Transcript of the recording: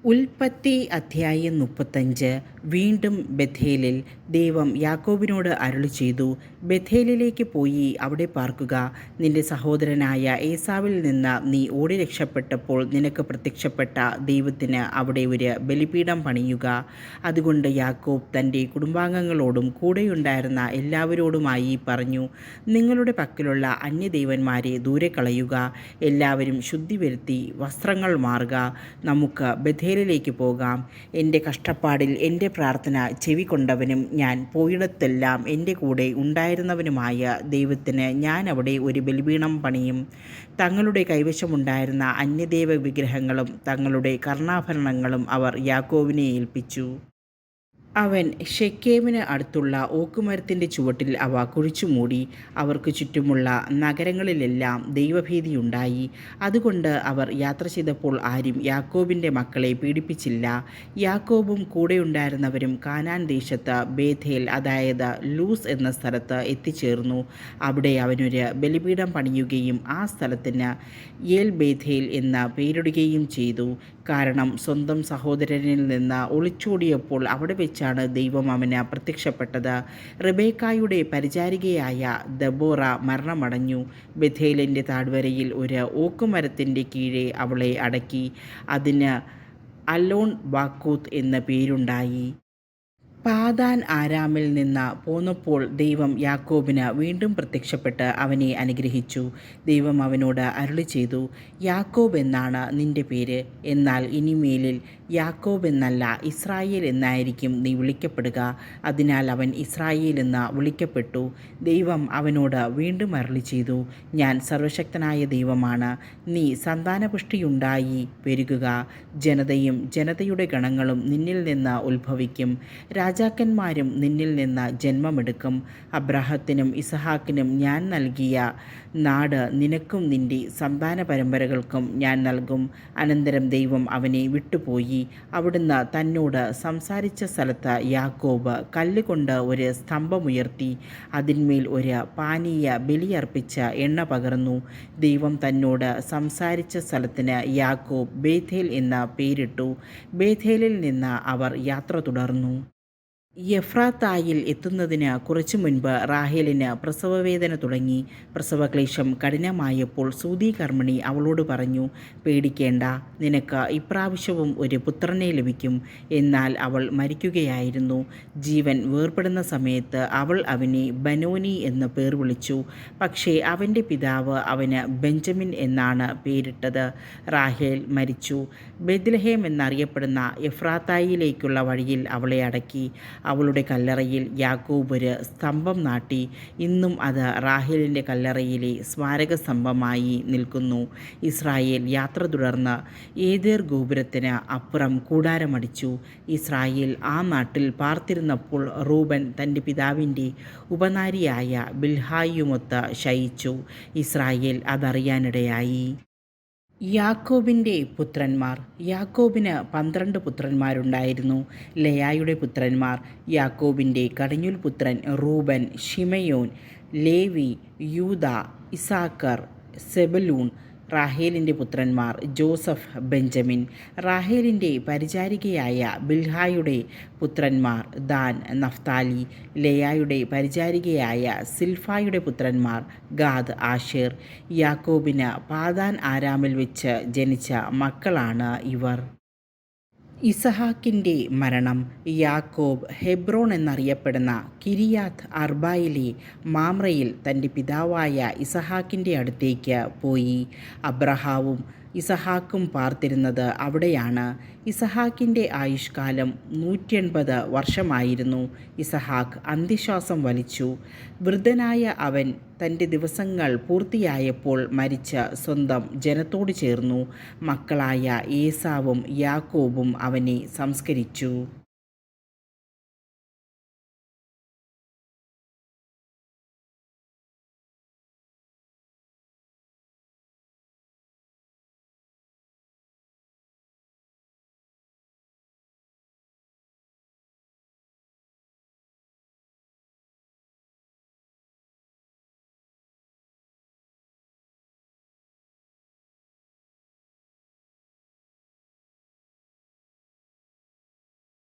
ഉൽപ്പത്തി അധ്യായം 35. വീണ്ടും ബേഥേലിൽ ദൈവം യാക്കോബിനോട് അരുളിച്ചെയ്തു, ബേഥേലിലേക്ക് പോയി അവിടെ പാർക്കുക. നിന്റെ സഹോദരനായ ഏസാവിൽ നിന്ന് നീ ഓടി രക്ഷപ്പെട്ടപ്പോൾ നിനക്ക് പ്രത്യക്ഷപ്പെട്ട ദൈവത്തിന് അവിടെ ഒരു ബലിപീഠം പണിയുക. അതുകൊണ്ട് യാക്കോബ് തൻ്റെ കുടുംബാംഗങ്ങളോടും കൂടെയുണ്ടായിരുന്ന എല്ലാവരോടുമായി പറഞ്ഞു, നിങ്ങളുടെ പക്കലുള്ള അന്യദൈവന്മാരെ ദൂരെ കളയുക. എല്ലാവരും ശുദ്ധി വരുത്തി വസ്ത്രങ്ങൾ മാറുക. നമുക്ക് ബേഥേലിലേക്ക് പോകാം. എൻ്റെ കഷ്ടപ്പാടിൽ എൻ്റെ പ്രാർത്ഥന ചെവിക്കൊണ്ടവനും ഞാൻ പോയിടത്തെല്ലാം എൻ്റെ കൂടെ ഉണ്ടായിരുന്നവനുമായ ദൈവത്തിന് ഞാൻ അവിടെ ഒരു ബലിപീഠം പണിയും. തങ്ങളുടെ കൈവശമുണ്ടായിരുന്ന അന്യദൈവ വിഗ്രഹങ്ങളും തങ്ങളുടെ കർണാഭരണങ്ങളും അവർ യാക്കോബിനെ ഏൽപ്പിച്ചു. അവൻ ഷെക്കേമിന് അടുത്തുള്ള ഓക്കുമരത്തിൻ്റെ ചുവട്ടിൽ അവ കുഴിച്ചുമൂടി. അവർക്ക് ചുറ്റുമുള്ള നഗരങ്ങളിലെല്ലാം ദൈവഭീതിയുണ്ടായി. അതുകൊണ്ട് അവർ യാത്ര ചെയ്തപ്പോൾ ആരും യാക്കോബിൻ്റെ മക്കളെ പീഡിപ്പിച്ചില്ല. യാക്കോബും കൂടെയുണ്ടായിരുന്നവരും കാനാൻ ദേശത്ത് ബേഥേൽ, അതായത് ലൂസ് എന്ന സ്ഥലത്ത് എത്തിച്ചേർന്നു. അവിടെ അവനൊരു ബലിപീഠം പണിയുകയും ആ സ്ഥലത്തിന് ഏൽ ബേഥേൽ എന്ന് പേരിടുകയും ചെയ്തു. കാരണം സ്വന്തം സഹോദരനിൽ നിന്ന് ഒളിച്ചോടിയപ്പോൾ അവിടെ വെച്ചാണ് ദൈവം അവന് പ്രത്യക്ഷപ്പെട്ടത്. റിബേക്കായുടെ പരിചാരികയായ ദെബോറ മരണമടഞ്ഞു. ബേഥേലിൻ്റെ താഴ്വരയിൽ ഒരു ഓക്കുമരത്തിൻ്റെ കീഴെ അവളെ അടക്കി. അതിന് അല്ലോൺ ബാക്കൂത്ത് എന്ന പേരുണ്ടായി. പാദാൻ ആരാമിൽ നിന്ന് പോന്നപ്പോൾ ദൈവം യാക്കോബിന് വീണ്ടും പ്രത്യക്ഷപ്പെട്ട് അവനെ അനുഗ്രഹിച്ചു. ദൈവം അവനോട് അരുളിച്ചെയ്തു, യാക്കോബ് എന്നാണ് നിന്റെ പേര്. എന്നാൽ ഇനിമേലിൽ യാക്കോബ് എന്നല്ല, ഇസ്രായേൽ എന്നായിരിക്കും നീ വിളിക്കപ്പെടുക. അതിനാൽ അവൻ ഇസ്രായേൽ എന്ന് വിളിക്കപ്പെട്ടു. ദൈവം അവനോട് വീണ്ടും അരുളിച്ചെയ്തു, ഞാൻ സർവശക്തനായ ദൈവമാണ്. നീ സന്താനപുഷ്ടിയുണ്ടായി പെരുകുക. ജനതയും ജനതയുടെ ഗണങ്ങളും നിന്നിൽ നിന്ന് ഉത്ഭവിക്കും. രാജാക്കന്മാരും നിന്നിൽ നിന്ന് ജന്മമെടുക്കും. അബ്രാഹത്തിനും ഇസഹാക്കിനും ഞാൻ നൽകിയ നാട് നിനക്കും നിന്റെ സന്താന പരമ്പരകൾക്കും ഞാൻ നൽകും. അനന്തരം ദൈവം അവനെ വിട്ടുപോയി. അവിടുന്ന് തന്നോട് സംസാരിച്ച സ്ഥലത്ത് യാക്കോബ് കല്ലുകൊണ്ട് ഒരു സ്തംഭമുയർത്തി അതിന്മേൽ ഒരു പാനീയ ബലിയർപ്പിച്ച് എണ്ണ പകർന്നു. ദൈവം തന്നോട് സംസാരിച്ച സ്ഥലത്തിന് യാക്കോബ് ബേഥേൽ എന്ന പേരിട്ടു. ബേഥേലിൽ നിന്ന് അവർ യാത്ര തുടർന്നു. എഫ്രാത്തായിൽ എത്തുന്നതിന് കുറച്ചു മുൻപ് റാഹേലിന് പ്രസവവേദന തുടങ്ങി. പ്രസവക്ലേശം കഠിനമായപ്പോൾ സൂതികർമ്മിണി അവളോട് പറഞ്ഞു, പേടിക്കേണ്ട, നിനക്ക് ഇപ്രാവശ്യവും ഒരു പുത്രനെ ലഭിക്കും. എന്നാൽ അവൾ മരിക്കുകയായിരുന്നു. ജീവൻ വേർപെടുന്ന സമയത്ത് അവൾ അവനെ ബനോനി എന്ന് പേർ വിളിച്ചു. പക്ഷേ അവൻ്റെ പിതാവ് അവന് ബെഞ്ചമിൻ എന്നാണ് പേരിട്ടത്. റാഹേൽ മരിച്ചു. ബെത്ലഹേം എന്നറിയപ്പെടുന്ന എഫ്രാത്തായിലേക്കുള്ള വഴിയിൽ അവളെ അടക്കി. അവളുടെ കല്ലറയിൽ യാക്കോബ് ഒരു സ്തംഭം നാട്ടി. ഇന്നും അത് റാഹേലിൻ്റെ കല്ലറയിലെ സ്മാരക സ്തംഭമായി നിൽക്കുന്നു. ഇസ്രായേൽ യാത്ര തുടർന്ന് ഏദേർ ഗോപുരത്തിന് അപ്പുറം കൂടാരമടിച്ചു. ഇസ്രായേൽ ആ നാട്ടിൽ പാർത്തിരുന്നപ്പോൾ റൂബൻ തൻ്റെ പിതാവിൻ്റെ ഉപനാരിയായ ബിൽഹായുമൊത്ത് ശയിച്ചു. ഇസ്രായേൽ അതറിയാനിടയായി. യാക്കോബിൻ്റെ പുത്രന്മാർ. യാക്കോബിന് 12 പുത്രന്മാരുണ്ടായിരുന്നു. ലെയായുടെ പുത്രന്മാർ: യാക്കോബിൻ്റെ കടിഞ്ഞൂൽ പുത്രൻ റൂബൻ, ശിമയോൻ, ലേവി, യൂദാ, ഇസാക്കർ, സെബലൂൺ. റാഹേലിൻ്റെ പുത്രന്മാർ: ജോസഫ്, ബെഞ്ചമിൻ. റാഹേലിൻ്റെ പരിചാരികയായ ബിൽഹായുടെ പുത്രന്മാർ: ദാൻ, നഫ്താലി. ലെയായുടെ പരിചാരികയായ സിൽഫായുടെ പുത്രന്മാർ: ഗാദ്, ആശേർ. യാക്കോബിന് പാദാൻ ആരാമിൽ വെച്ച് ജനിച്ച മക്കളാണ് ഇവർ. ഇസഹാക്കിൻ്റെ മരണം. യാക്കോബ് ഹെബ്രോൺ എന്നറിയപ്പെടുന്ന കിരിയാത്ത് അർബായിലെ മാമ്രയിൽ തൻ്റെ പിതാവായ ഇസഹാക്കിൻ്റെ അടുത്തേക്ക് പോയി. അബ്രഹാവും ഇസഹാക്കും പാർത്തിരുന്നത് അവിടെയാണ്. ഇസഹാക്കിൻ്റെ ആയുഷ്കാലം 180 വർഷമായിരുന്നു. ഇസഹാക്ക് അന്ത്യശ്വാസം വലിച്ചു. വൃദ്ധനായ അവൻ തൻ്റെ ദിവസങ്ങൾ പൂർത്തിയായപ്പോൾ മരിച്ച് സ്വന്തം ജനത്തോട് ചേർന്നു. മക്കളായ ഏസാവും യാക്കോബും അവനെ സംസ്കരിച്ചു.